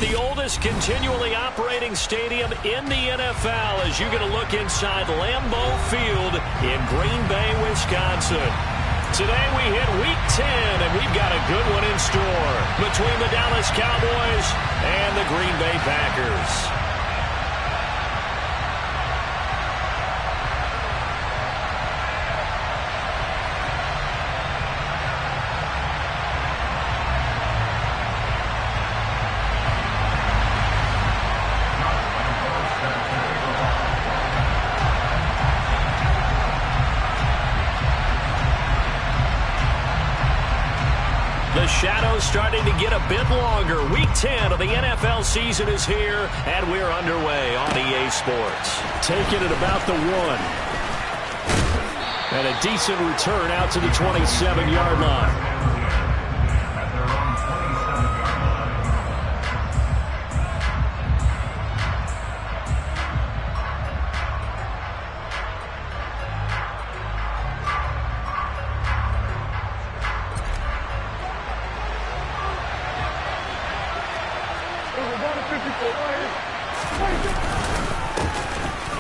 the oldest continually operating stadium in the NFL as you get a look inside Lambeau Field in Green Bay, Wisconsin. Today we hit Week 10, and we've got a good one in store between the Dallas Cowboys and the Green Bay Packers. The shadow's starting to get a bit longer. Week 10 of the NFL season is here, and we're underway on EA Sports. Taking it about the 1. And a decent return out to the 27-yard line.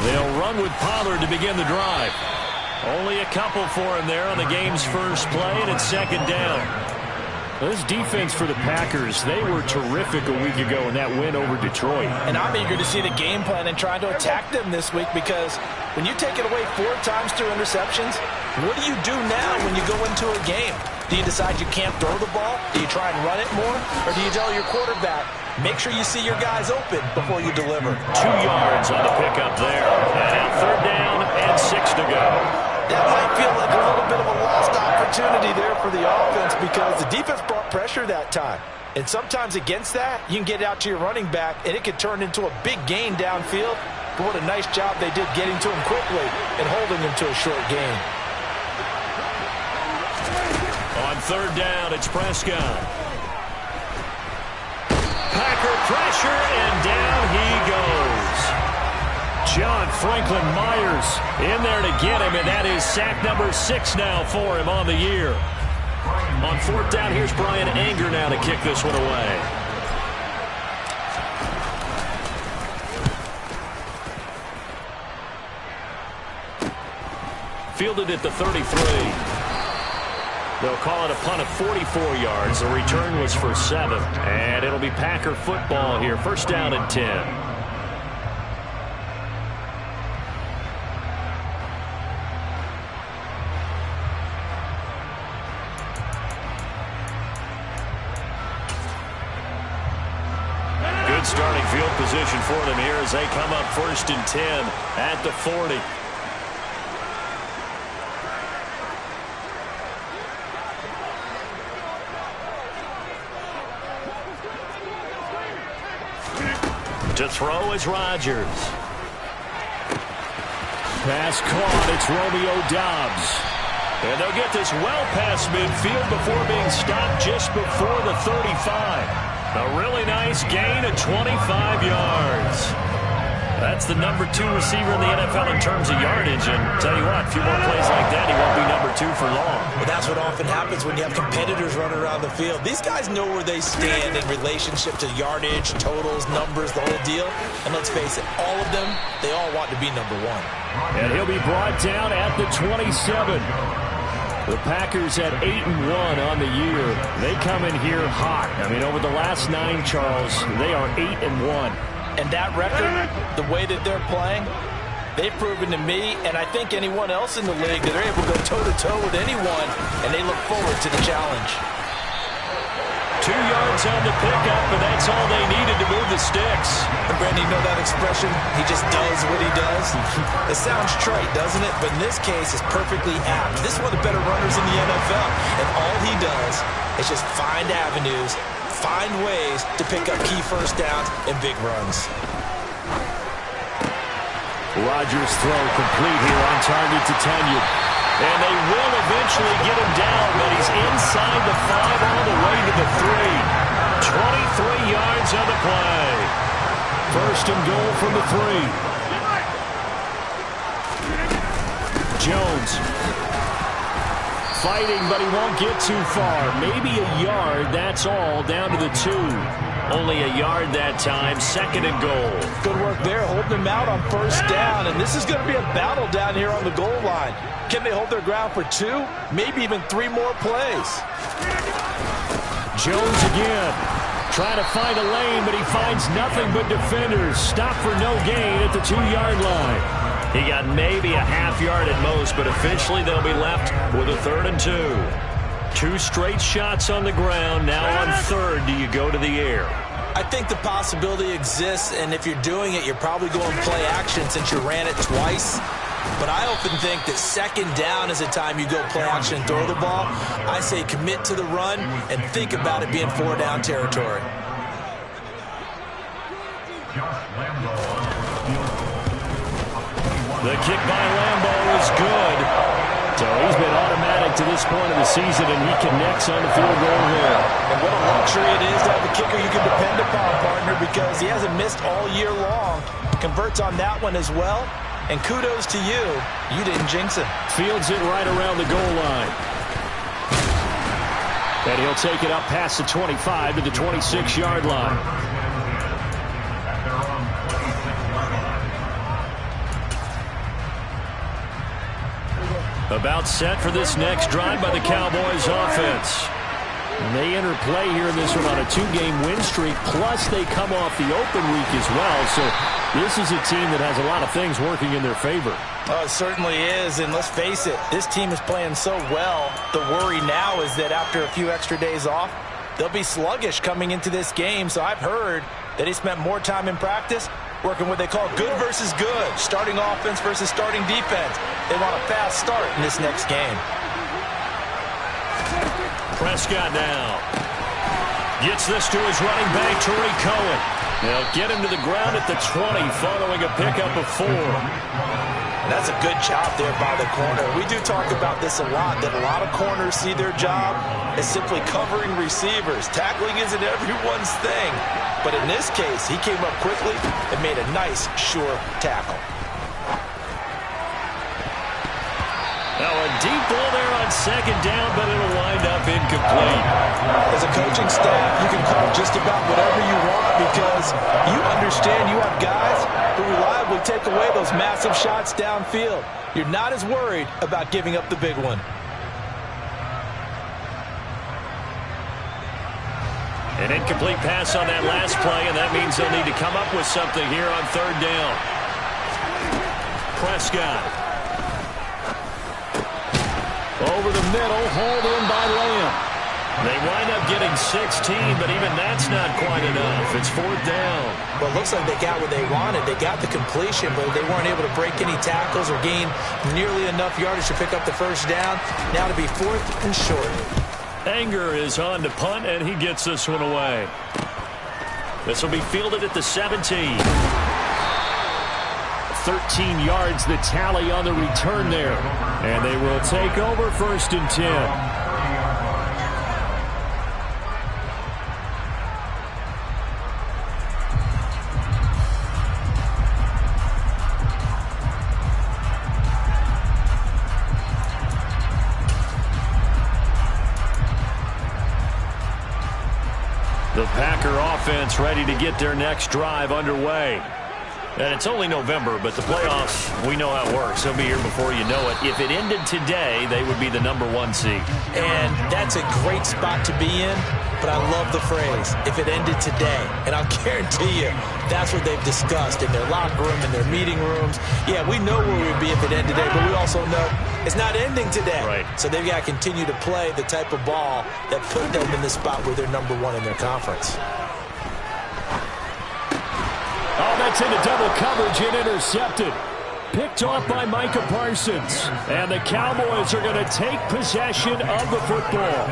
They'll run with Pollard to begin the drive. Only a couple for him there on the game's first play, and it's second down. This defense for the Packers, they were terrific a week ago in that win over Detroit. And I'm eager to see the game plan and trying to attack them this week, because when you take it away 4 times through interceptions, what do you do now when you go into a game? Do you decide you can't throw the ball? Do you try and run it more? Or do you tell your quarterback, make sure you see your guys open before you deliver? 2 yards on the pickup there. And now third down and 6 to go. That might feel like a little bit of a lost opportunity there for the offense, because the defense brought pressure that time. And sometimes against that, you can get it out to your running back, and it could turn into a big gain downfield. But what a nice job they did getting to him quickly and holding him to a short gain. On third down, it's Prescott. Packer pressure, and down he goes. John Franklin Myers in there to get him, and that is sack number 6 now for him on the year. On fourth down, here's Brian Anger now to kick this one away. Fielded at the 33. They'll call it a punt of 44 yards. The return was for 7. And it'll be Packer football here. First down and 10. Good starting field position for them here as they come up first and 10 at the 40. To throw is Rodgers. Pass caught. It's Romeo Doubs. And they'll get this well past midfield before being stopped just before the 35. A really nice gain of 25 yards. That's the number 2 receiver in the NFL in terms of yardage. And tell you what, a few more plays like that, he won't be number 2 for long. Well, that's what often happens when you have competitors running around the field. These guys know where they stand in relationship to yardage, totals, numbers, the whole deal. And let's face it, all of them, they all want to be number 1. And he'll be brought down at the 27. The Packers at 8-1 on the year. They come in here hot. I mean, over the last 9, Charles, they are 8-1. And that record, the way that they're playing, they've proven to me, and I think anyone else in the league, that they're able to go toe-to-toe with anyone, and they look forward to the challenge. 2 yards on the pickup, and that's all they needed to move the sticks. And Brandon, you know that expression? He just does what he does. It sounds trite, doesn't it? But in this case, it's perfectly apt. This is one of the better runners in the NFL, and all he does is just find avenues, find ways to pick up key first downs and big runs. Rodgers' throw complete here on target to Tanya. And they will eventually get him down, but he's inside the 5 all the way to the 3. 23 yards on the play. First and goal from the 3. Jones fighting, but he won't get too far. Maybe a yard, that's all, down to the 2. Only a yard that time, 2nd and goal. Good work there, holding them out on 1st down, and this is going to be a battle down here on the goal line. Can they hold their ground for 2, maybe even 3 more plays? Jones again, trying to find a lane, but he finds nothing but defenders. Stop for no gain at the 2-yard line. He got maybe a half yard at most, but officially they'll be left with a 3rd and 2. 2 straight shots on the ground. Now on 3rd, do you go to the air? I think the possibility exists, and if you're doing it, you're probably going play action since you ran it twice. But I often think that 2nd down is the time you go play action and throw the ball. I say commit to the run and think about it being 4-down territory. The kick by Lambo is good. So he's been automatic to this point of the season, and he connects on the field goal here. And what a luxury it is to have a kicker you can depend upon, partner, because he hasn't missed all year long. Converts on that one as well. And kudos to you. You didn't jinx it. Fields it right around the goal line. And he'll take it up past the 25 to the 26-yard line. About set for this next drive by the Cowboys offense. And they enter play here in this one on a 2-game win streak, plus they come off the open week as well. So this is a team that has a lot of things working in their favor. Oh, it certainly is, and let's face it, this team is playing so well. The worry now is that after a few extra days off, they'll be sluggish coming into this game. So I've heard that he spent more time in practice working what they call good versus good, starting offense versus starting defense. They want a fast start in this next game. Prescott now gets this to his running back, Tariq Cohen. They'll get him to the ground at the 20 following a pickup of 4. And that's a good job there by the corner. We do talk about this a lot, that a lot of corners see their job as simply covering receivers. Tackling isn't everyone's thing. But in this case, he came up quickly and made a nice, sure tackle. Now a deep ball there on 2nd down, but it'll wind up incomplete. As a coaching staff, you can call just about whatever you want because you understand you have guys who reliably take away those massive shots downfield. You're not as worried about giving up the big one. An incomplete pass on that last play, and that means they'll need to come up with something here on 3rd down. Prescott. Over the middle, hauled in by Lamb. They wind up getting 16, but even that's not quite enough. It's 4th down. Well, it looks like they got what they wanted. They got the completion, but they weren't able to break any tackles or gain nearly enough yardage to pick up the 1st down. Now to be 4th and short. Anger is on to punt, and he gets this one away. This will be fielded at the 17. 13 yards, the tally on the return there. And they will take over 1st and 10. The Packer offense ready to get their next drive underway. And it's only November, but the playoffs, we know how it works. They'll be here before you know it. If it ended today, they would be the #1 seed. And that's a great spot to be in, but I love the phrase, if it ended today. And I'll guarantee you, that's what they've discussed in their locker room, in their meeting rooms. Yeah, we know where we'd be if it ended today, but we also know it's not ending today. Right. So they've got to continue to play the type of ball that put them in the spot where they're #1 in their conference. Oh, that's into double coverage and intercepted. Picked off by Micah Parsons. And the Cowboys are going to take possession of the football.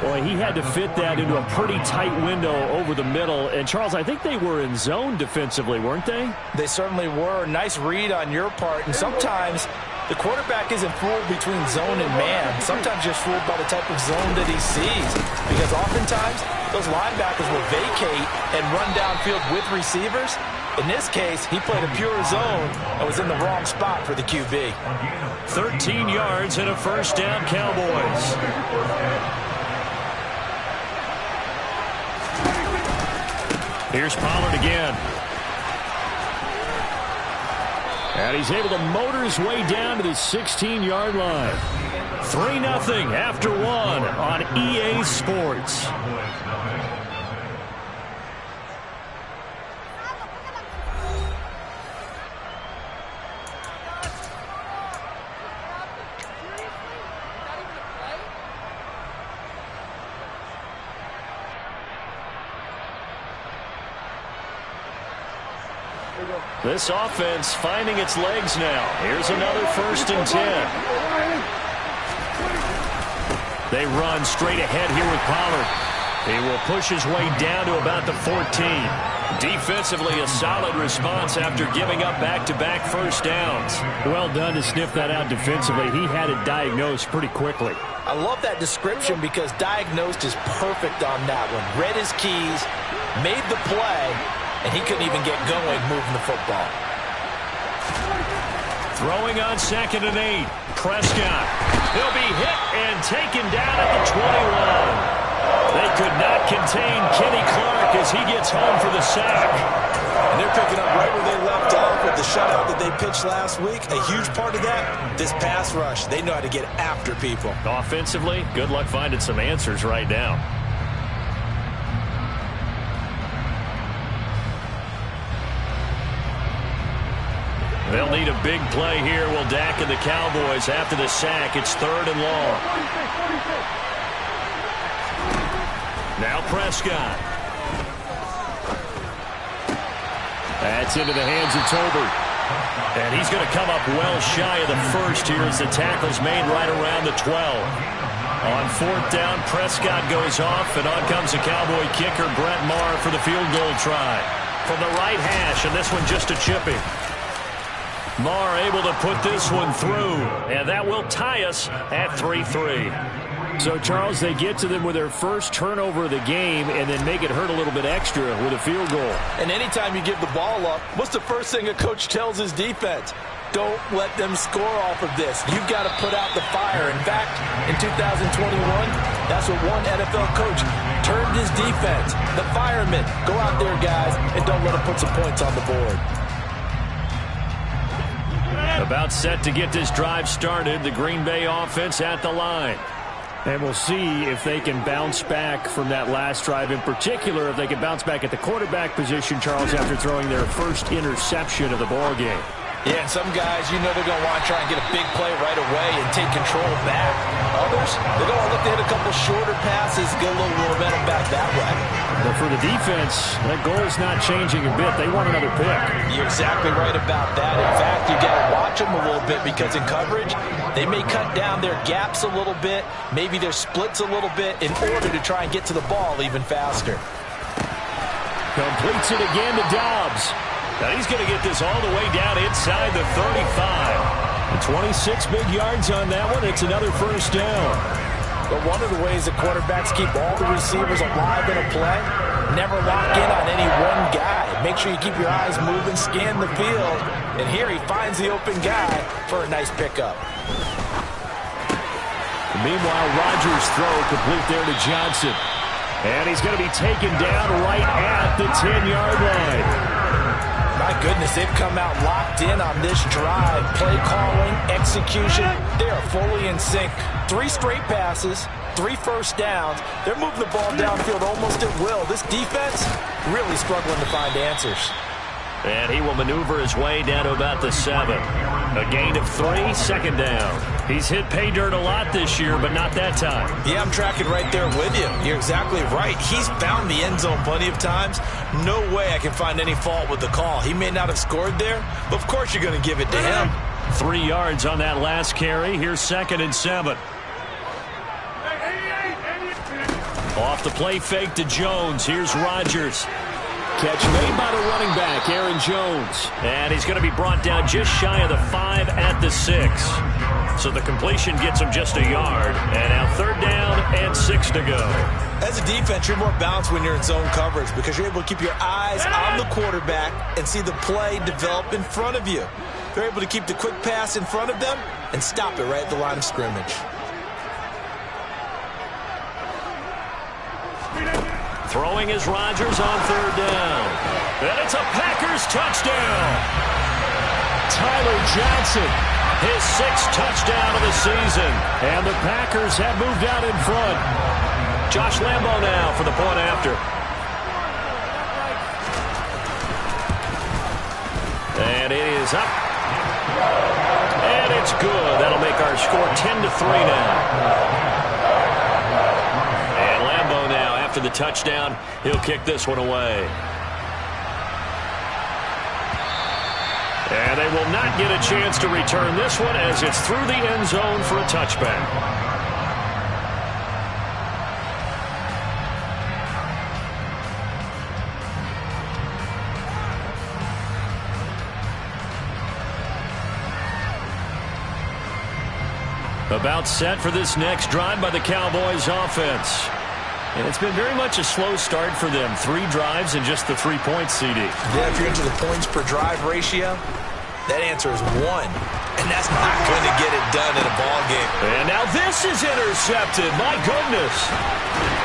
Boy, he had to fit that into a pretty tight window over the middle. And, Charles, I think they were in zone defensively, weren't they? They certainly were. Nice read on your part. And sometimes the quarterback isn't fooled between zone and man. Sometimes just fooled by the type of zone that he sees. Because oftentimes those linebackers will vacate and run downfield with receivers. In this case, he played a pure zone and was in the wrong spot for the QB. 13 yards and a 1st down, Cowboys. Here's Pollard again. And he's able to motor his way down to the 16-yard line. 3-0 after one on EA Sports. This offense finding its legs now. Here's another 1st and 10. They run straight ahead here with Pollard. He will push his way down to about the 14. Defensively, a solid response after giving up back-to-back first downs. Well done to sniff that out defensively. He had it diagnosed pretty quickly. I love that description because diagnosed is perfect on that one. Read his keys, made the play, and he couldn't even get going moving the football. Throwing on 2nd and 8. Prescott. He'll be hit and taken down at the 21. They could not contain Kenny Clark as he gets home for the sack. And they're picking up right where they left off with the shutout that they pitched last week. A huge part of that, this pass rush. They know how to get after people. Offensively, good luck finding some answers right now. They'll need a big play here. Will Dak and the Cowboys after the sack. It's 3rd and long. Now Prescott. That's into the hands of Tolbert. And he's going to come up well shy of the first here as the tackle's made right around the 12. On 4th down, Prescott goes off, and on comes the Cowboy kicker, Brett Maher, for the field goal try. From the right hash, and this one just a chipping. Maher able to put this one through, and that will tie us at 3-3. So, Charles, they get to them with their first turnover of the game and then make it hurt a little bit extra with a field goal. And anytime you give the ball up, what's the first thing a coach tells his defense? Don't let them score off of this. You've got to put out the fire. In fact, in 2021, that's what one NFL coach termed his defense. The firemen. Go out there, guys, and don't let them put some points on the board. About set to get this drive started. The Green Bay offense at the line. And we'll see if they can bounce back from that last drive. In particular, if they can bounce back at the quarterback position, Charles, after throwing their first interception of the ball game. Yeah, and some guys, you know they're going to want to try and get a big play right away and take control back. Others, they're going to look to hit a couple shorter passes, get a little momentum back that way. But for the defense, that goal is not changing a bit. They want another pick. You're exactly right about that. In fact, you got to watch them a little bit because in coverage, they may cut down their gaps a little bit, maybe their splits a little bit in order to try and get to the ball even faster. Completes it again to Dobbs. Now he's going to get this all the way down inside the 35. And 26 big yards on that one. It's another first down. But one of the ways that quarterbacks keep all the receivers alive in a play, never lock in on any one guy. Make sure you keep your eyes moving, scan the field. And here he finds the open guy for a nice pickup. Meanwhile, Rodgers' throw complete there to Johnson. And he's going to be taken down right at the 10-yard line. My goodness, they've come out locked in on this drive. Play calling, execution, they are fully in sync. 3 straight passes, 3 first downs. They're moving the ball downfield almost at will. This defense really struggling to find answers. And he will maneuver his way down to about the 7. A gain of 3, 2nd down. He's hit pay dirt a lot this year, but not that time. Yeah, I'm tracking right there with you. You're exactly right. He's found the end zone plenty of times. No way I can find any fault with the call. He may not have scored there, but of course you're going to give it to him. 3 yards on that last carry. Here's 2nd and 7. Off the play fake to Jones. Here's Rodgers. Catch made by the running back, Aaron Jones. And he's going to be brought down just shy of the 5 at the 6. So the completion gets him just a yard. And now 3rd down and 6 to go. As a defense, you're more balanced when you're in zone coverage because you're able to keep your eyes on the quarterback and see the play develop in front of you. They're able to keep the quick pass in front of them and stop it right at the line of scrimmage. Throwing is Rodgers on third down. And it's a Packers touchdown. Tyler Johnson, his 6th touchdown of the season. And the Packers have moved out in front. Josh Lambo now for the point after. And it is up. And it's good. That'll make our score 10-3 now. And Lambo now, after the touchdown, he'll kick this one away. And they will not get a chance to return this one as it's through the end zone for a touchback. About set for this next drive by the Cowboys offense. And it's been very much a slow start for them. 3 drives and just the 3 points, CD. Yeah, if you're into the points per drive ratio, that answer is 1. And that's not going to get it done in a ball game. And now this is intercepted. My goodness.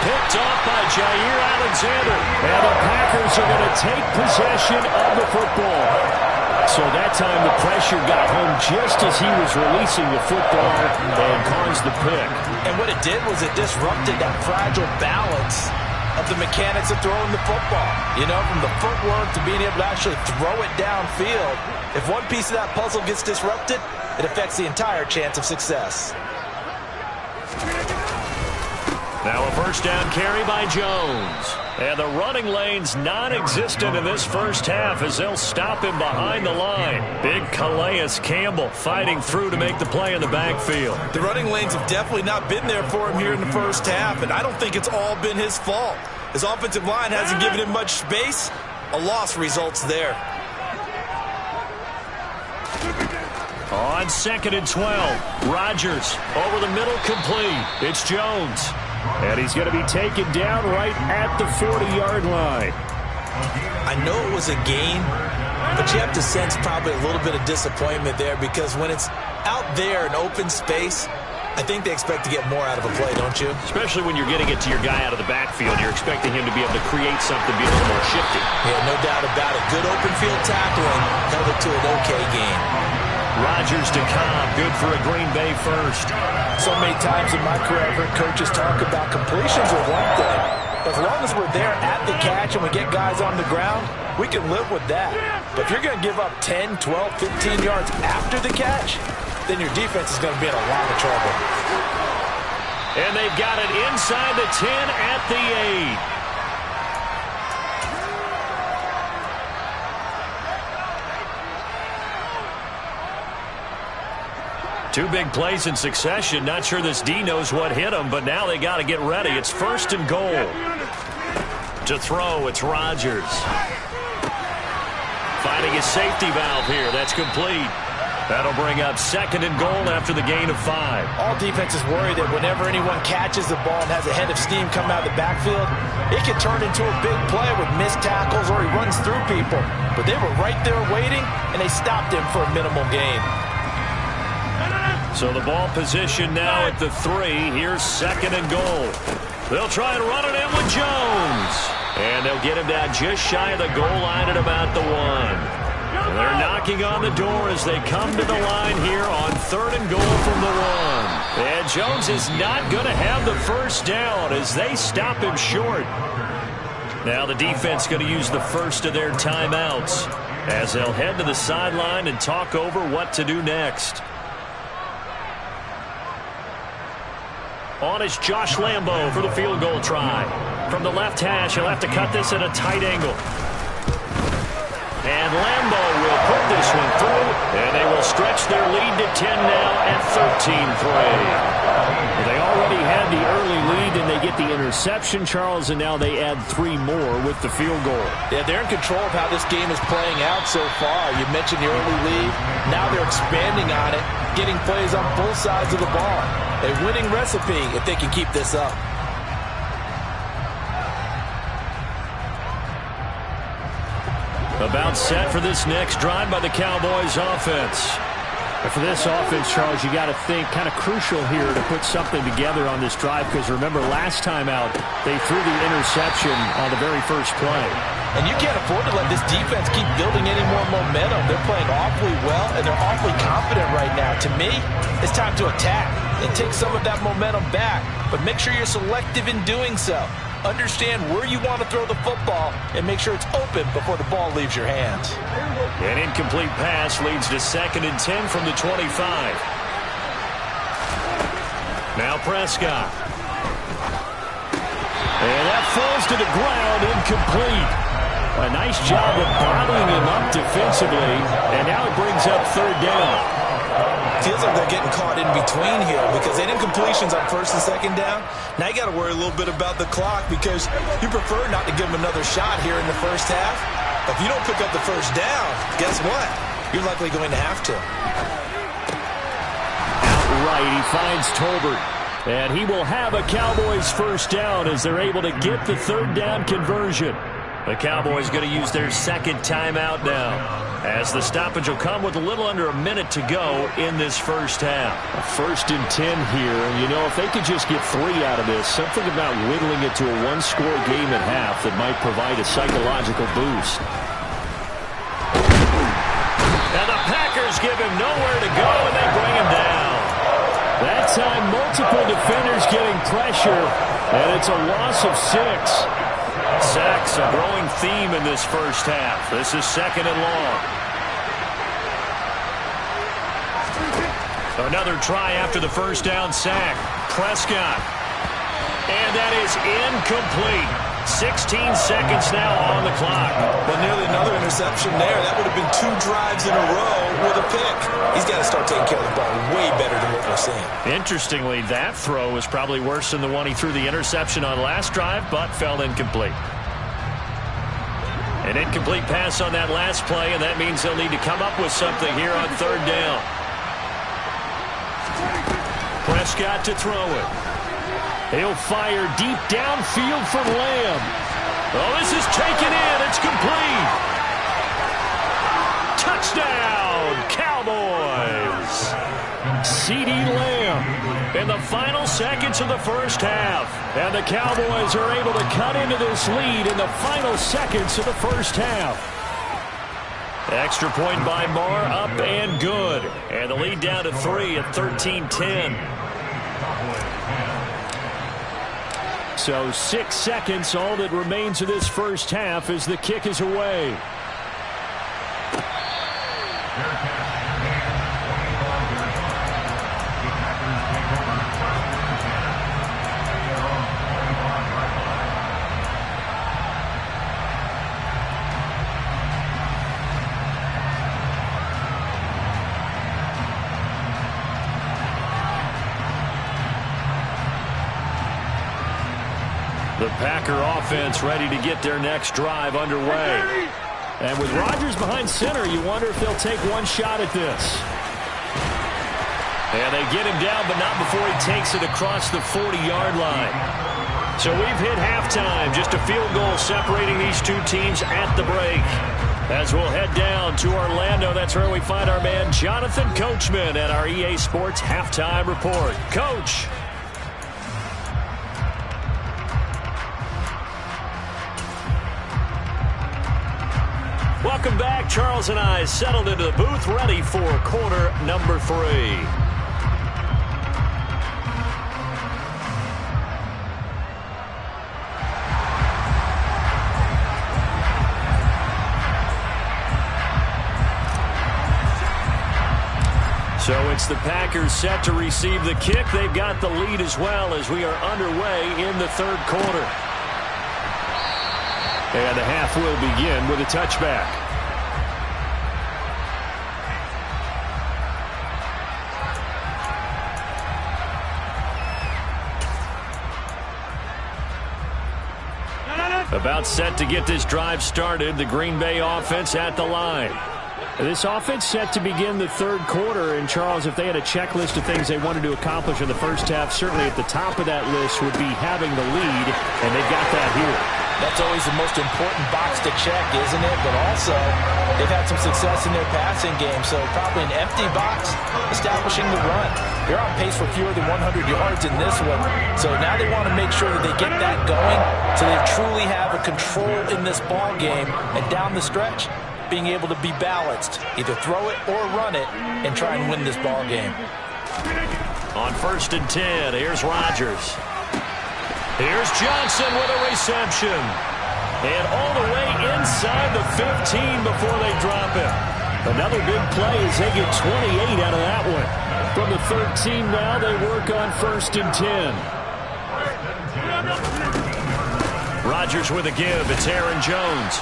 Picked off by Jair Alexander. And the Packers are going to take possession of the football. So that time the pressure got home just as he was releasing the football and caused the pick. And what it did was it disrupted that fragile balance of the mechanics of throwing the football. You know, from the footwork to being able to actually throw it downfield. If one piece of that puzzle gets disrupted, it affects the entire chance of success. Now a first down carry by Jones. And the running lane's non-existent in this first half as they'll stop him behind the line. Big Calais Campbell fighting through to make the play in the backfield. The running lanes have definitely not been there for him here in the first half, and I don't think it's all been his fault. His offensive line hasn't given him much space. A loss results there. On 2nd and 12, Rodgers over the middle complete. It's Jones. And he's going to be taken down right at the 40-yard line. I know it was a gain, but you have to sense probably a little bit of disappointment there because when it's out there in open space, I think they expect to get more out of a play, don't you? Especially when you're getting it to your guy out of the backfield. You're expecting him to be able to create something, be a little more shifty. Yeah, no doubt about it. Good open field tackling held it to an okay game. Rodgers to Cobb, good for a Green Bay first. So many times in my career, I've heard coaches talk about completions are one thing. But as long as we're there at the catch and we get guys on the ground, we can live with that. But if you're going to give up 10, 12, 15 yards after the catch, then your defense is going to be in a lot of trouble. And they've got it inside the 10 at the 8. Two big plays in succession. Not sure this D knows what hit him, but now they got to get ready. It's 1st and goal. To throw, it's Rodgers. Finding his safety valve here. That's complete. That'll bring up 2nd and goal after the gain of 5. All defenses worry that whenever anyone catches the ball and has a head of steam come out of the backfield, it can turn into a big play with missed tackles or he runs through people. But they were right there waiting, and they stopped him for a minimal gain. So the ball position now at the 3. Here's 2nd and goal. They'll try and run it in with Jones. And they'll get him down just shy of the goal line at about the 1. And they're knocking on the door as they come to the line here on 3rd and goal from the 1. And Jones is not going to have the first down as they stop him short. Now the defense going to use the first of their timeouts as they'll head to the sideline and talk over what to do next. On is Josh Lambo for the field goal try. From the left hash, he'll have to cut this at a tight angle. And Lambo will put this one through, and they will stretch their lead to 10 now at 13-3. They already had the early lead, and they get the interception, Charles, and now they add 3 more with the field goal. Yeah, they're in control of how this game is playing out so far. You mentioned the early lead. Now they're expanding on it, getting plays on both sides of the ball. A winning recipe if they can keep this up. About set for this next drive by the Cowboys offense. And for this offense, Charles, you got to think kind of crucial here to put something together on this drive, because remember last time out they threw the interception on the very first play. And you can't afford to let this defense keep building any more momentum. They're playing awfully well, and they're awfully confident right now. To me, it's time to attack and take some of that momentum back, but make sure you're selective in doing so. Understand where you want to throw the football and make sure it's open before the ball leaves your hands. An incomplete pass leads to 2nd and 10 from the 25. Now Prescott. And that falls to the ground, incomplete. A nice job of bottling him up defensively, and now it brings up 3rd down. Feels like they're getting caught in between here because they didn't completions on 1st and 2nd down. Now you got to worry a little bit about the clock because you prefer not to give them another shot here in the first half. If you don't pick up the 1st down, guess what? You're likely going to have to. Outright, he finds Tolbert. And he will have a Cowboys 1st down as they're able to get the 3rd down conversion. The Cowboys going to use their 2nd timeout now, as the stoppage will come with a little under a minute to go in this first half. A 1st and 10 here. And, you know, if they could just get 3 out of this, something about whittling it to a 1-score game at half that might provide a psychological boost. And the Packers give him nowhere to go, and they bring him down. That time, multiple defenders getting pressure, and it's a loss of 6. Sacks, a growing theme in this first half. This is 2nd and long. Another try after the 1st down sack. Prescott. And that is incomplete. 16 seconds now on the clock. But nearly another interception there. That would have been 2 drives in a row with a pick. He's got to start taking care of the ball way better than what we're seeing. Interestingly, that throw was probably worse than the one he threw the interception on last drive, but fell incomplete. An incomplete pass on that last play, and that means they'll need to come up with something here on 3rd down. Prescott to throw it. He'll fire deep downfield for Lamb. Oh, this is taken in. It's complete. Touchdown, Cowboys. CeeDee Lamb in the final seconds of the first half. And the Cowboys are able to cut into this lead in the final seconds of the first half. Extra point by Marr, up and good. And the lead down to 3 at 13-10. So 6 seconds, all that remains of this first half as the kick is away. The Packer offense ready to get their next drive underway. And with Rodgers behind center, you wonder if they'll take one shot at this. And they get him down, but not before he takes it across the 40-yard line. So we've hit halftime. Just a field goal separating these two teams at the break. As we'll head down to Orlando, that's where we find our man Jonathan Coachman at our EA Sports Halftime Report. Coach. Welcome back. Charles and I settled into the booth, ready for quarter number 3. So it's the Packers set to receive the kick. They've got the lead as well as we are underway in the third quarter. And the half will begin with a touchback. About set to get this drive started, the Green Bay offense at the line. This offense set to begin the third quarter, and Charles, if they had a checklist of things they wanted to accomplish in the first half, certainly at the top of that list would be having the lead, and they've got that here. That's always the most important box to check, isn't it? But also, they've had some success in their passing game, so probably an empty box establishing the run. They're on pace for fewer than 100 yards in this one, so now they want to make sure that they get that going so they truly have a control in this ball game, and down the stretch, being able to be balanced, either throw it or run it, and try and win this ball game. On 1st and 10, here's Rodgers. Here's Johnson with a reception. And all the way inside the 15 before they drop it. Another big play as they get 28 out of that one. From the 13 now, they work on 1st and 10. Rodgers with a give. It's Aaron Jones.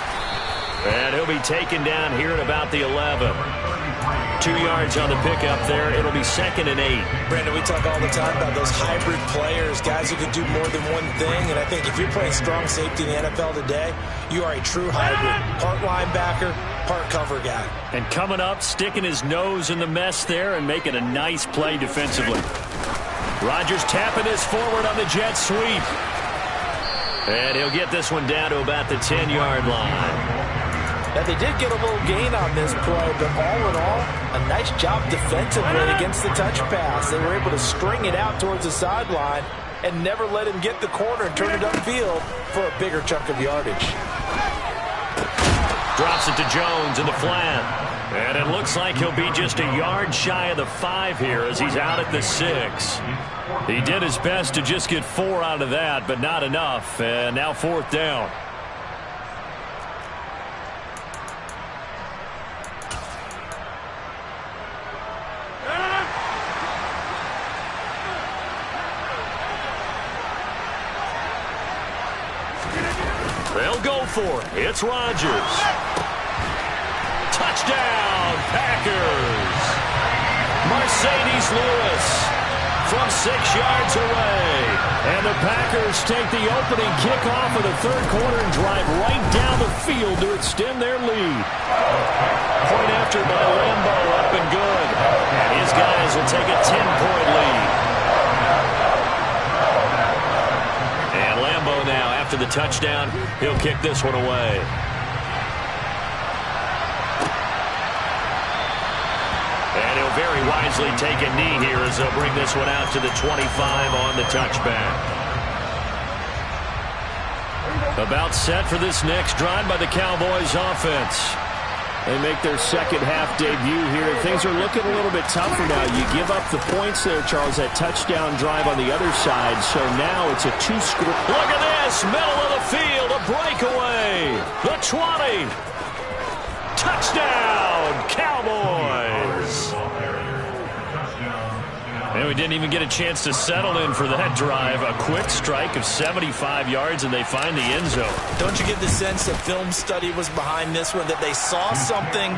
And he'll be taken down here at about the 11. 2 yards on the pickup there. It'll be 2nd and 8. Brandon, we talk all the time about those hybrid players, guys who can do more than one thing. And I think if you're playing strong safety in the NFL today, you are a true hybrid. Part linebacker, part cover guy. And coming up, sticking his nose in the mess there and making a nice play defensively. Rodgers tapping this forward on the jet sweep. And he'll get this one down to about the 10-yard line. Now, they did get a little gain on this play, but all in all, a nice job defensively against the touch pass. They were able to string it out towards the sideline and never let him get the corner and turn it upfield for a bigger chunk of yardage. Drops it to Jones in the flat. And it looks like he'll be just a yard shy of the 5 here as he's out at the 6. He did his best to just get 4 out of that, but not enough. And now 4th down. They'll go for it. It's Rodgers. Touchdown, Packers. Mercedes Lewis from 6 yards away. And the Packers take the opening kickoff of the 3rd quarter and drive right down the field to extend their lead. Point after by Lambo, up and good. And his guys will take a 10-point lead. And Lambo now, after the touchdown, he'll kick this one away. And he'll very wisely take a knee here as they'll bring this one out to the 25 on the touchback. About set for this next drive by the Cowboys offense. They make their second-half debut here. Things are looking a little bit tougher now. You give up the points there, Charles, that touchdown drive on the other side. So now it's a 2-score. Look at this, middle of the field, a breakaway. The 20. Touchdown, Cowboys. And we didn't even get a chance to settle in for that drive. A quick strike of 75 yards, and they find the end zone. Don't you get the sense that film study was behind this one, that they saw something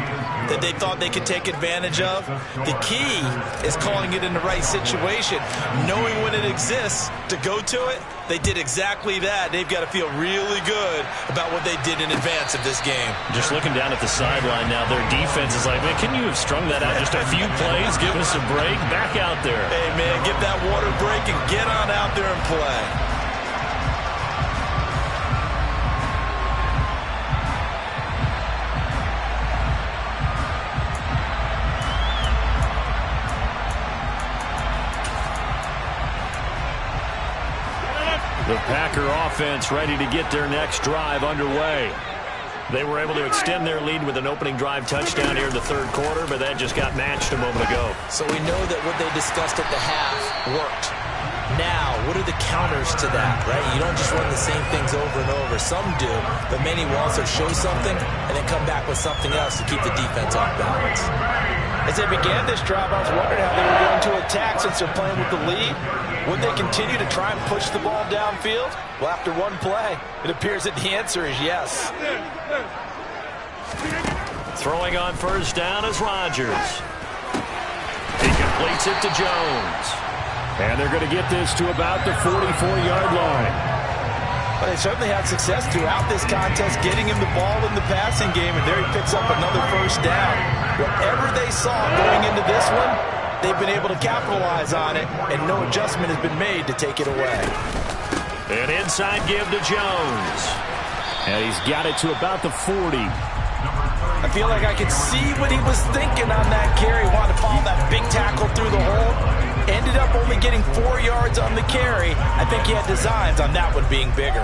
that they thought they could take advantage of? The key is calling it in the right situation, knowing when it exists to go to it. They did exactly that. They've got to feel really good about what they did in advance of this game. Just looking down at the sideline now, their defense is like, man, can you have strung that out just a few plays? Give us a break. Back out there. Hey, man, get that water break and get on out there and play. The Packer offense ready to get their next drive underway. They were able to extend their lead with an opening drive touchdown here in the 3rd quarter, but that just got matched a moment ago. So we know that what they discussed at the half worked. Now, what are the counters to that, right? You don't just run the same things over and over. Some do, but many will also show something and then come back with something else to keep the defense off balance. As they began this drive, I was wondering how they were going to attack since they're playing with the lead. Would they continue to try and push the ball downfield? Well, after one play, it appears that the answer is yes. Throwing on 1st down is Rodgers. He completes it to Jones. And they're going to get this to about the 44-yard line. But they certainly had success throughout this contest, getting him the ball in the passing game, and there he picks up another 1st down. Whatever they saw going into this one, they've been able to capitalize on it, and no adjustment has been made to take it away. An inside give to Jones. And he's got it to about the 40. I feel like I could see what he was thinking on that carry. Wanted to follow that big tackle through the hole. Ended up only getting 4 yards on the carry. I think he had designs on that one being bigger.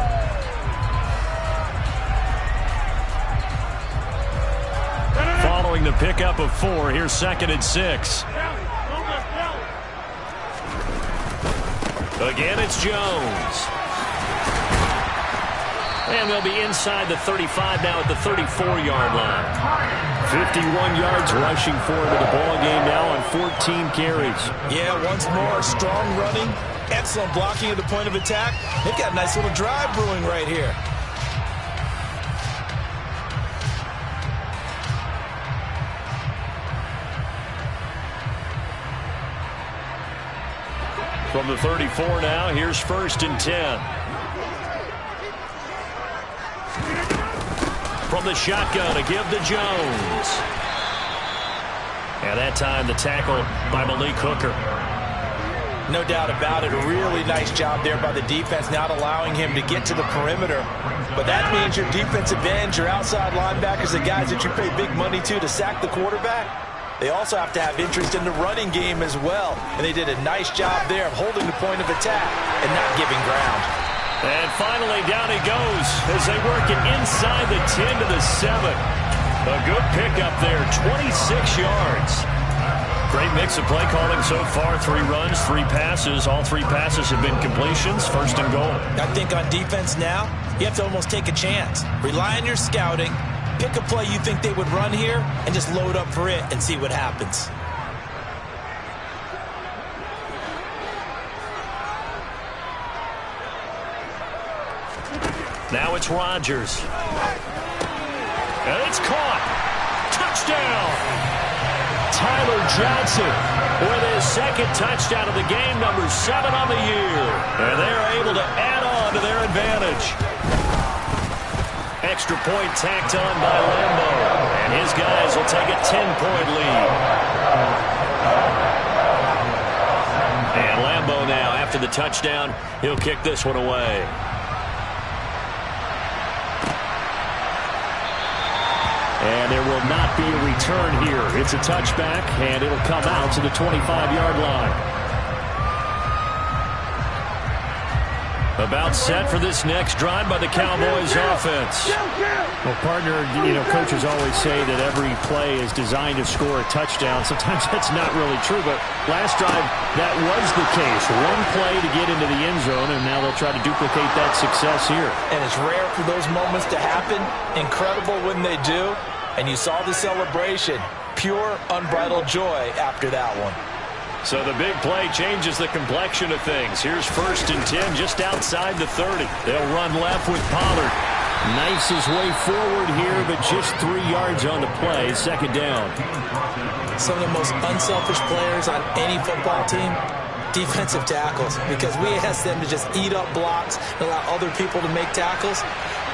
Following the pickup of 4, here's 2nd and 6. Again, it's Jones. And they'll be inside the 35 now at the 34-yard line. 51 yards rushing for him in the ball game now on 14 carries. Yeah, once more, strong running, excellent blocking at the point of attack. They've got a nice little drive brewing right here. From the 34 now, here's 1st and 10. From the shotgun, a give to Jones. And that time the tackle by Malik Hooker. No doubt about it. A really nice job there by the defense, not allowing him to get to the perimeter. But that means your defensive ends, your outside linebackers, the guys that you pay big money to sack the quarterback, they also have to have interest in the running game as well. And they did a nice job there of holding the point of attack and not giving ground. And finally, down he goes as they work it inside the 10 to the 7. A good pickup there, 26 yards. Great mix of play calling so far. 3 runs, 3 passes. All 3 passes have been completions. 1st and goal. I think on defense now, you have to almost take a chance. Rely on your scouting. Pick a play you think they would run here and just load up for it and see what happens. Now it's Rodgers. And it's caught. Touchdown. Tyler Johnson with his 2nd touchdown of the game, number 7 on the year. And they're able to add on to their advantage. Extra point tacked on by Lambo. And his guys will take a 10-point lead. And Lambo now, after the touchdown, he'll kick this one away. And there will not be a return here. It's a touchback, and it'll come out to the 25-yard line. About set for this next drive by the Cowboys offense. Well, partner, coaches always say that every play is designed to score a touchdown. Sometimes that's not really true, but last drive, that was the case. One play to get into the end zone, and now they'll try to duplicate that success here. And it's rare for those moments to happen. Incredible when they do. And you saw the celebration. Pure, unbridled joy after that one. So the big play changes the complexion of things. Here's 1st and 10 just outside the 30. They'll run left with Pollard. Nice his way forward here, but just 3 yards on the play. 2nd down. Some of the most unselfish players on any football team, defensive tackles, because we ask them to just eat up blocks and allow other people to make tackles.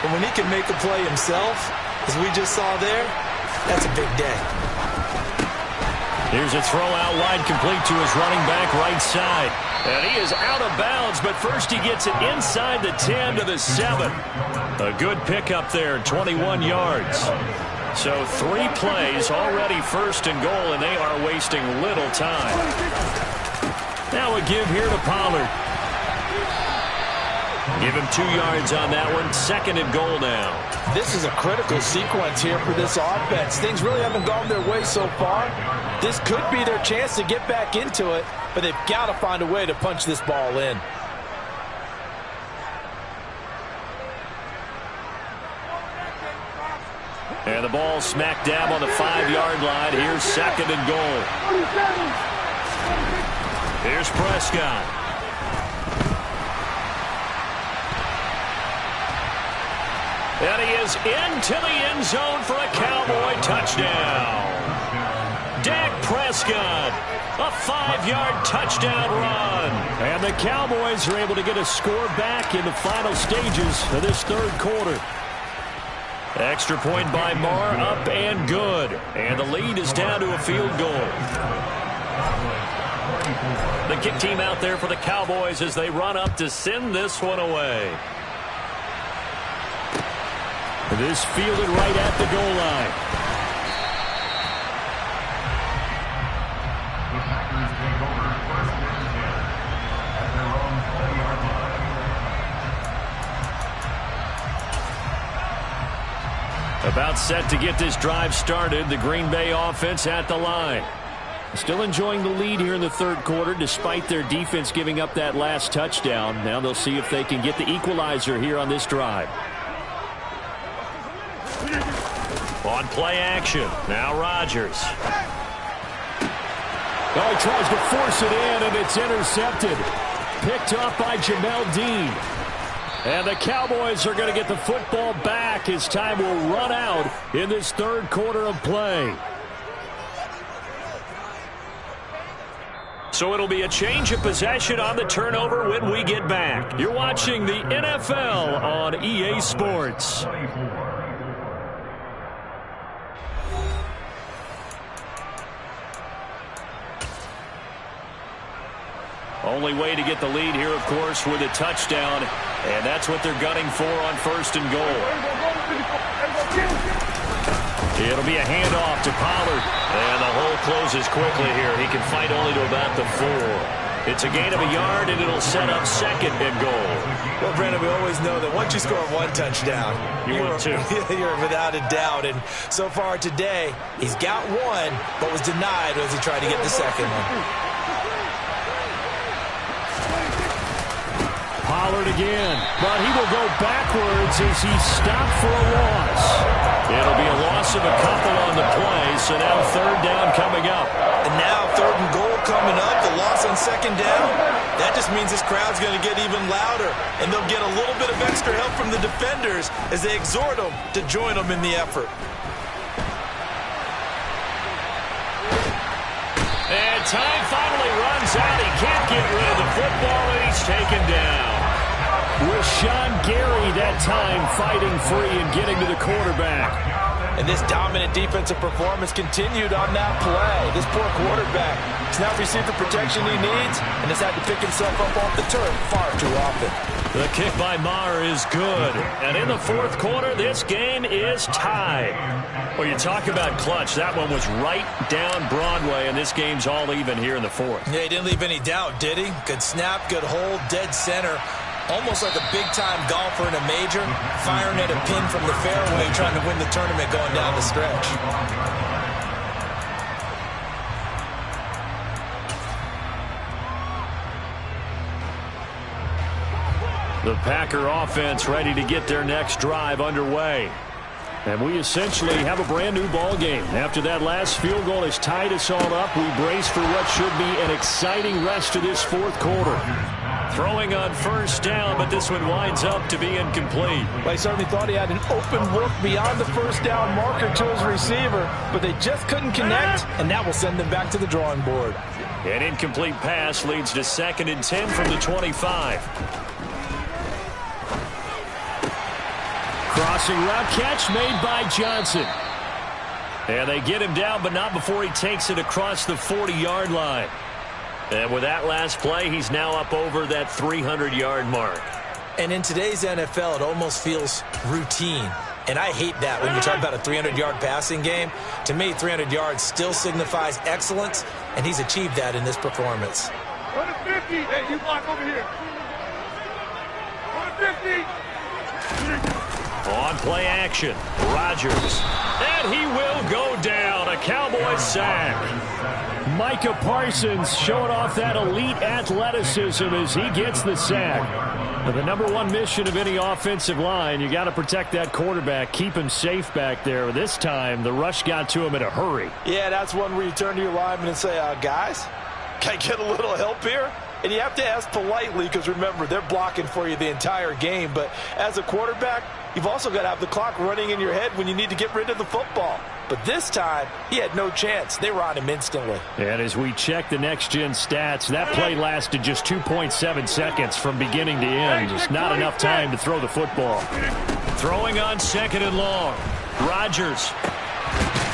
But when he can make a play himself, as we just saw there, that's a big day. Here's a throw out wide, complete to his running back right side. And he is out of bounds, but first he gets it inside the 10 to the 7. A good pickup there, 21 yards. So 3 plays, already 1st and goal, and they are wasting little time. Now a give here to Pollard. Give him 2 yards on that one. 2nd and goal now. This is a critical sequence here for this offense. Things really haven't gone their way so far. This could be their chance to get back into it, but they've got to find a way to punch this ball in. And the ball smack dab on the 5-yard line. Here's 2nd and goal. Here's Prescott. And he is into the end zone for a Cowboy touchdown. Dak Prescott, a 5-yard touchdown run. And the Cowboys are able to get a score back in the final stages of this 3rd quarter. Extra point by Marr, up and good. And the lead is down to a field goal. The kick team out there for the Cowboys as they run up to send this one away. This fielded right at the goal line. About set to get this drive started. The Green Bay offense at the line. Still enjoying the lead here in the third quarter despite their defense giving up that last touchdown. Now they'll see if they can get the equalizer here on this drive. On play action. Now Rodgers. Oh, he tries to force it in, and it's intercepted. Picked off by Jamel Dean. And the Cowboys are going to get the football back as time will run out in this third quarter of play. So it'll be a change of possession on the turnover when we get back. You're watching the NFL on EA Sports. Only way to get the lead here, of course, with a touchdown. And that's what they're gunning for on first and goal. It'll be a handoff to Pollard. And the hole closes quickly here. He can fight only to about the 4. It's a gain of a yard, and it'll set up second and goal. Well, Brandon, we always know that once you score one touchdown, you're without a doubt. And so far today, he's got one, but was denied as he tried to get the second one. Pollard again, but he will go backwards as he's stopped for a loss. It'll be a loss of a couple on the play, so now third down coming up. And now third and goal coming up, the loss on second down. That just means this crowd's going to get even louder, and they'll get a little bit of extra help from the defenders as they exhort them to join them in the effort. And time finally runs out. He can't get rid of the football, and he's taken down. Rashawn Gary that time fighting free and getting to the quarterback. And this dominant defensive performance continued on that play. This poor quarterback has now received the protection he needs and has had to pick himself up off the turf far too often. The kick by Maher is good. And in the fourth quarter, this game is tied. Well, you talk about clutch. That one was right down Broadway, and this game's all even here in the fourth. Yeah, he didn't leave any doubt, did he? Good snap, good hold, dead center. Almost like a big-time golfer in a major, firing at a pin from the fairway, trying to win the tournament going down the stretch. The Packer offense ready to get their next drive underway. And we essentially have a brand new ball game. After that last field goal has tied us all up, we brace for what should be an exciting rest of this fourth quarter. Throwing on first down, but this one winds up to be incomplete. Well, he certainly thought he had an open look beyond the first down marker to his receiver, but they just couldn't connect, and that will send them back to the drawing board. An incomplete pass leads to 2nd and 10 from the 25. Crossing route catch made by Johnson. And they get him down, but not before he takes it across the 40-yard line. And with that last play, he's now up over that 300-yard mark. And in today's NFL, it almost feels routine. And I hate that when you talk about a 300-yard passing game. To me, 300 yards still signifies excellence, and he's achieved that in this performance. 150. Hey, you block over here. 150. On play action, Rodgers. And he will go down. A Cowboys sack. Micah Parsons showing off that elite athleticism as he gets the sack. Now, the number one mission of any offensive line, you got to protect that quarterback, keep him safe back there. This time, the rush got to him in a hurry. Yeah, that's one where you turn to your lineman and say, guys, can I get a little help here? And you have to ask politely because, remember, they're blocking for you the entire game. But as a quarterback, you've also got to have the clock running in your head when you need to get rid of the football. But this time, he had no chance. They were on him instantly. And as we check the next-gen stats, that play lasted just 2.7 seconds from beginning to end. Just not enough time to throw the football. Throwing on 2nd and long. Rodgers.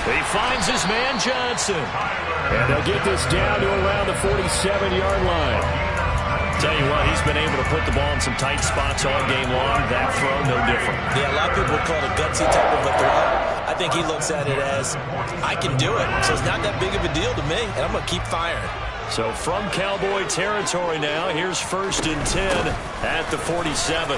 He finds his man Johnson. And they'll get this down to around the 47-yard line. Tell you what, he's been able to put the ball in some tight spots all game long. That throw, no different. Yeah, a lot of people would call it a gutsy type of a throw. I think he looks at it as, I can do it. So it's not that big of a deal to me, and I'm going to keep firing. So from Cowboy territory now, here's 1st and 10 at the 47.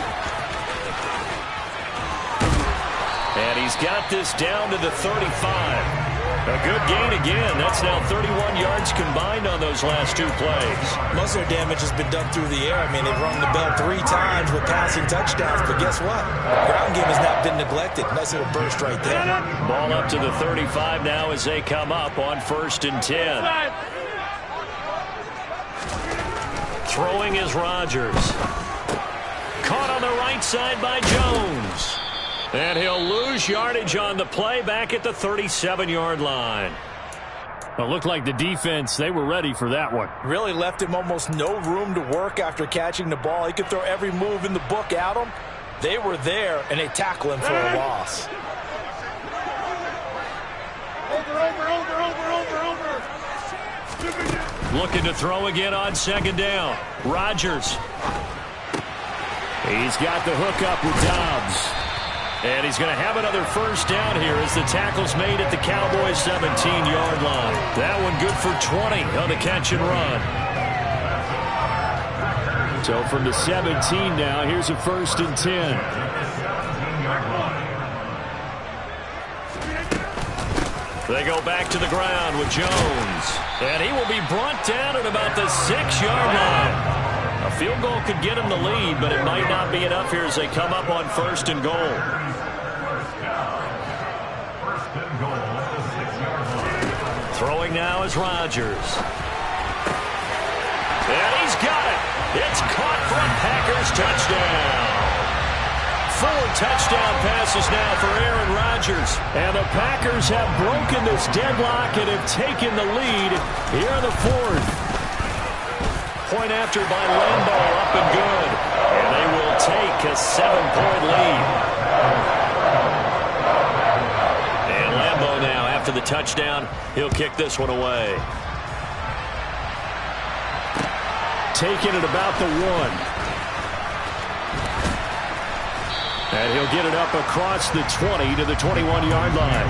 And he's got this down to the 35. A good gain again. That's now 31 yards combined on those last 2 plays. Most of their damage has been done through the air. I mean, they've rung the bell 3 times with passing touchdowns, but guess what? Ground game has not been neglected. Nice little burst right there. Ball up to the 35 now as they come up on 1st and 10. Throwing is Rodgers. Caught on the right side by Jones. And he'll lose yardage on the play back at the 37-yard line. Well, it looked like the defense, they were ready for that one. Really left him almost no room to work after catching the ball. He could throw every move in the book at him. They were there, and they tackle him for a loss. Over. Looking to throw again on 2nd down. Rodgers. He's got the hook up with Dobbs. And he's going to have another 1st down here as the tackle's made at the Cowboys' 17-yard line. That one good for 20 on the catch and run. So from the 17 now, here's a 1st and 10. They go back to the ground with Jones. And he will be brought down at about the 6-yard line. A field goal could get him the lead, but it might not be enough here as they come up on 1st and goal. Throwing now is Rodgers. And he's got it. It's caught for a Packers touchdown. 4 touchdown passes now for Aaron Rodgers. And the Packers have broken this deadlock and have taken the lead here in the 4th. Point after by Lambo, up and good. And they will take a 7-point lead. And Lambo now, after the touchdown, he'll kick this one away. Taking it about the 1. And he'll get it up across the 20 to the 21-yard line.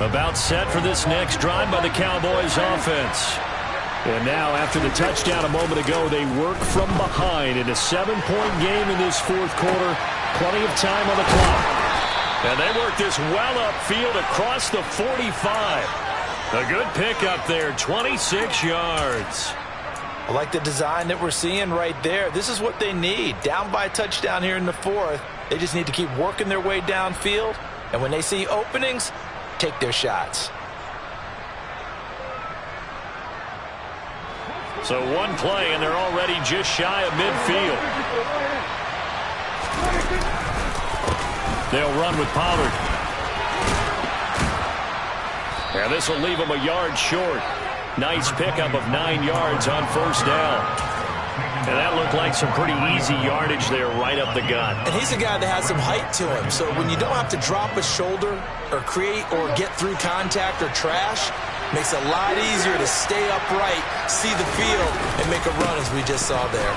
About set for this next drive by the Cowboys offense. And now, after the touchdown a moment ago, they work from behind in a 7-point game in this 4th quarter. Plenty of time on the clock. And they work this well upfield across the 45. A good pickup there, 26 yards. I like the design that we're seeing right there. This is what they need. Down by a touchdown here in the 4th. They just need to keep working their way downfield. And when they see openings, take their shots. So 1 play, and they're already just shy of midfield. They'll run with Pollard. And this will leave him a yard short. Nice pickup of 9 yards on 1st down. And that looked like some pretty easy yardage there right up the gut. And he's a guy that has some height to him. So when you don't have to drop a shoulder or create or get through contact or trash, makes it a lot easier to stay upright, see the field, and make a run as we just saw there.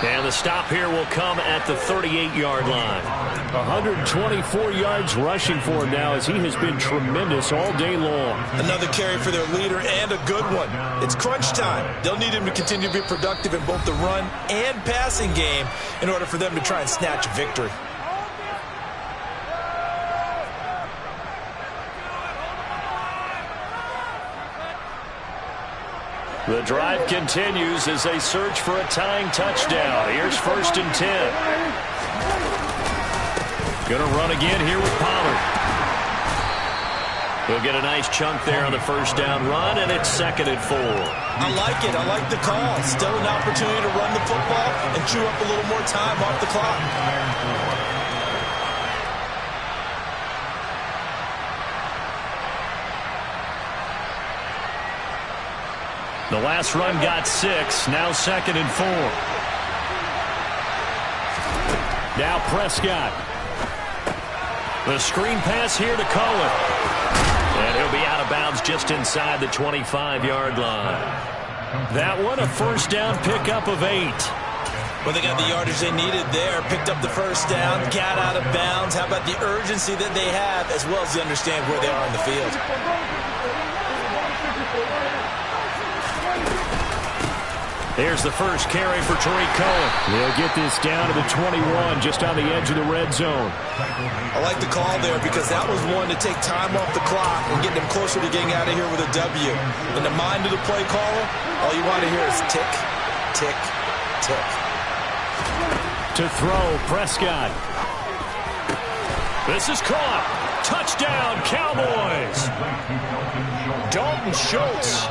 And the stop here will come at the 38-yard line. 124 yards rushing for him now as he has been tremendous all day long. Another carry for their leader and a good one. It's crunch time. They'll need him to continue to be productive in both the run and passing game in order for them to try and snatch a victory. The drive continues as they search for a tying touchdown. Here's 1st and 10. Going to run again here with Pollard. He'll get a nice chunk there on the 1st down run, and it's 2nd and 4. I like it. I like the call. Still an opportunity to run the football and chew up a little more time off the clock. The last run got 6, now 2nd and 4. Now Prescott. The screen pass here to Cohen. And he'll be out of bounds just inside the 25-yard line. That one a first down pickup of 8. Well, they got the yardage they needed there. Picked up the first down, got out of bounds. How about the urgency that they have, as well as they understand where they are on the field? Here's the first carry for Tariq Cohen. He'll get this down to the 21, just on the edge of the red zone. I like the call there because that was one to take time off the clock and get them closer to getting out of here with a W. In the mind of the play caller, all you want to hear is tick, tick, tick. To throw, Prescott. This is caught. Touchdown, Cowboys. Dalton Schultz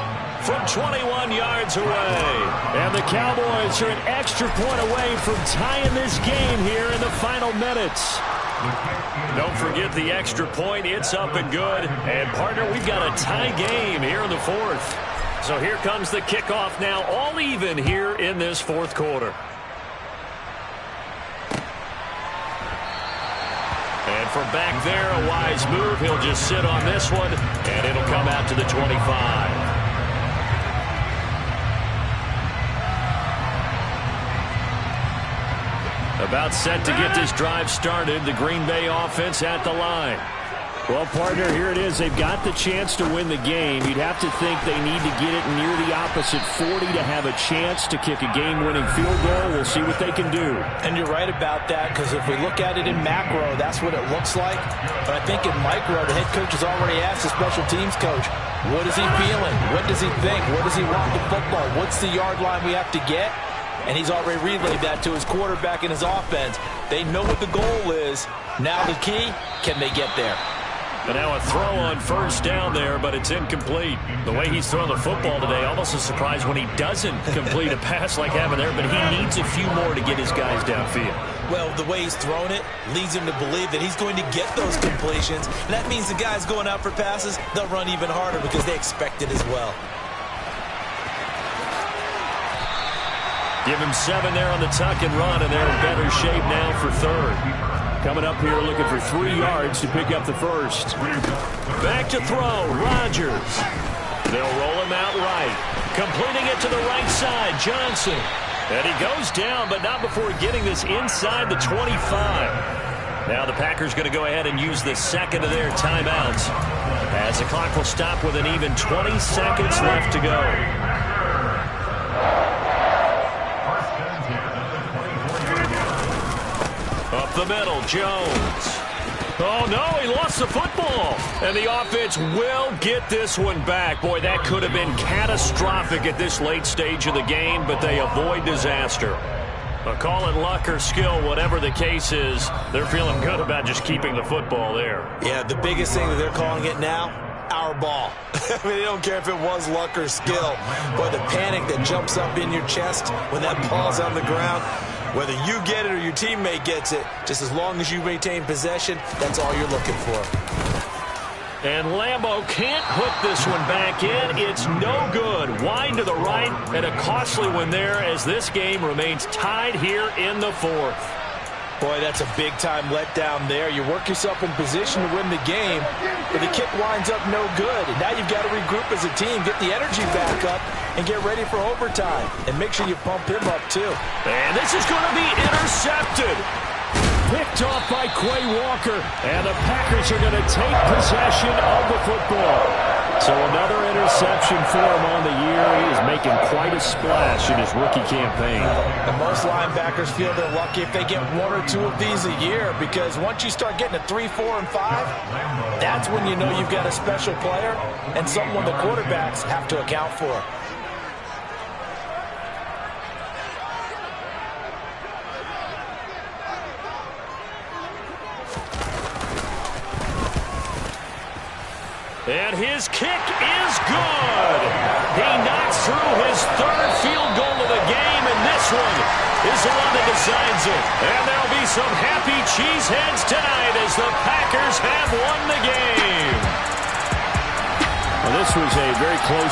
from 21 yards away. And the Cowboys are an extra point away from tying this game here in the final minutes. Don't forget the extra point. It's up and good. And, partner, we've got a tie game here in the fourth. So here comes the kickoff now, all even here in this fourth quarter. And from back there, a wise move. He'll just sit on this one, and it'll come out to the 25. About set to get this drive started. The Green Bay offense at the line. Well, partner, here it is. They've got the chance to win the game. You'd have to think they need to get it near the opposite 40 to have a chance to kick a game-winning field goal. We'll see what they can do. And you're right about that, because if we look at it in macro, that's what it looks like. But I think in micro, the head coach has already asked the special teams coach, what is he feeling? What does he think? What does he want the football? What's the yard line we have to get? And he's already relayed that to his quarterback and his offense. They know what the goal is. Now the key, can they get there? And now a throw on first down there, but it's incomplete. The way he's thrown the football today, almost a surprise when he doesn't complete a pass like having there, but he needs a few more to get his guys downfield. Well, the way he's thrown it leads him to believe that he's going to get those completions. And that means the guys going out for passes, they'll run even harder because they expect it as well. Give him 7 there on the tuck and run, and they're in better shape now for third. Coming up here looking for 3 yards to pick up the first. Back to throw, Rodgers. They'll roll him out right. Completing it to the right side, Johnson. And he goes down, but not before getting this inside the 25. Now the Packers going to go ahead and use the second of their timeouts, as the clock will stop with an even 20 seconds left to go. Up the middle, Jones. Oh, no, he lost the football. And the offense will get this one back. Boy, that could have been catastrophic at this late stage of the game, but they avoid disaster. But call it luck or skill, whatever the case is, they're feeling good about just keeping the football there. Yeah, the biggest thing that they're calling it now, our ball. I mean, they don't care if it was luck or skill. But the panic that jumps up in your chest when that ball's on the ground, whether you get it or your teammate gets it, just as long as you maintain possession, that's all you're looking for. And Lambeau can't hook this one back in. It's no good. Wide to the right, and a costly one there as this game remains tied here in the fourth. Boy, that's a big-time letdown there. You work yourself in position to win the game, but the kick winds up no good. And now you've got to regroup as a team, get the energy back up, and get ready for overtime. And make sure you pump him up, too. And this is going to be intercepted. Picked off by Quay Walker. And the Packers are going to take possession of the football. So another interception for him on the year. He is making quite a splash in his rookie campaign. And most linebackers feel they're lucky if they get 1 or 2 of these a year, because once you start getting to 3, 4, and 5, that's when you know you've got a special player and someone the quarterbacks have to account for. And his kick is good. He knocks through his 3rd field goal of the game, and this one is the one that decides it. And there'll be some happy cheeseheads tonight as the Packers have won the game. Well, this was a very close